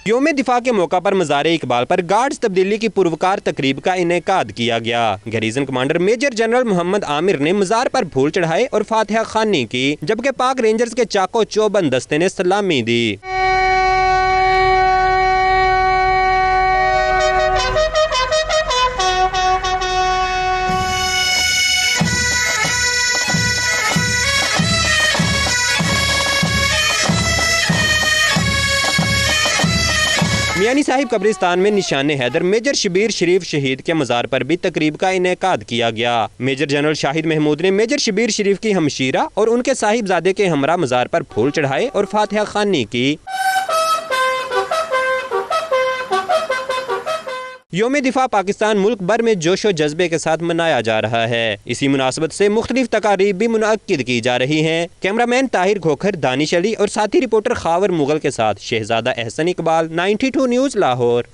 यौम दिफा के मौका पर मज़ार इकबाल पर गार्ड्स तब्दीली की पुरवकार तकरीब का इनेकाद किया गया। Garrison commander major general Mohammad Amir ने मज़ार पर फूल चढ़ाए और फातिहा खानी की, जबकि पाक रेंजर्स के चाको चौबंद दस्ते ने सलामी दी। मियानी साहिब कब्रिस्तान में निशान हैदर मेजर शबीर शरीफ शहीद के मज़ार पर भी तकरीब का इनेकाद किया गया। मेजर जनरल शाहिद महमूद ने मेजर शबीर शरीफ की हमशीरा और उनके साहिबजादे के हमरा मज़ार पर फूल चढ़ाए और फातिहा खानी की। यौम दिफा पाकिस्तान मुल्क भर में जोशो जज्बे के साथ मनाया जा रहा है। इसी मुनासबत से मुख्तलिफ तकारीब भी मुनअक्किद की जा रही हैं। कैमरामैन ताहिर खोखर, दानिश अली और साथी रिपोर्टर खावर मुगल के साथ शहजादा एहसन इकबाल, 92 न्यूज़ लाहौर।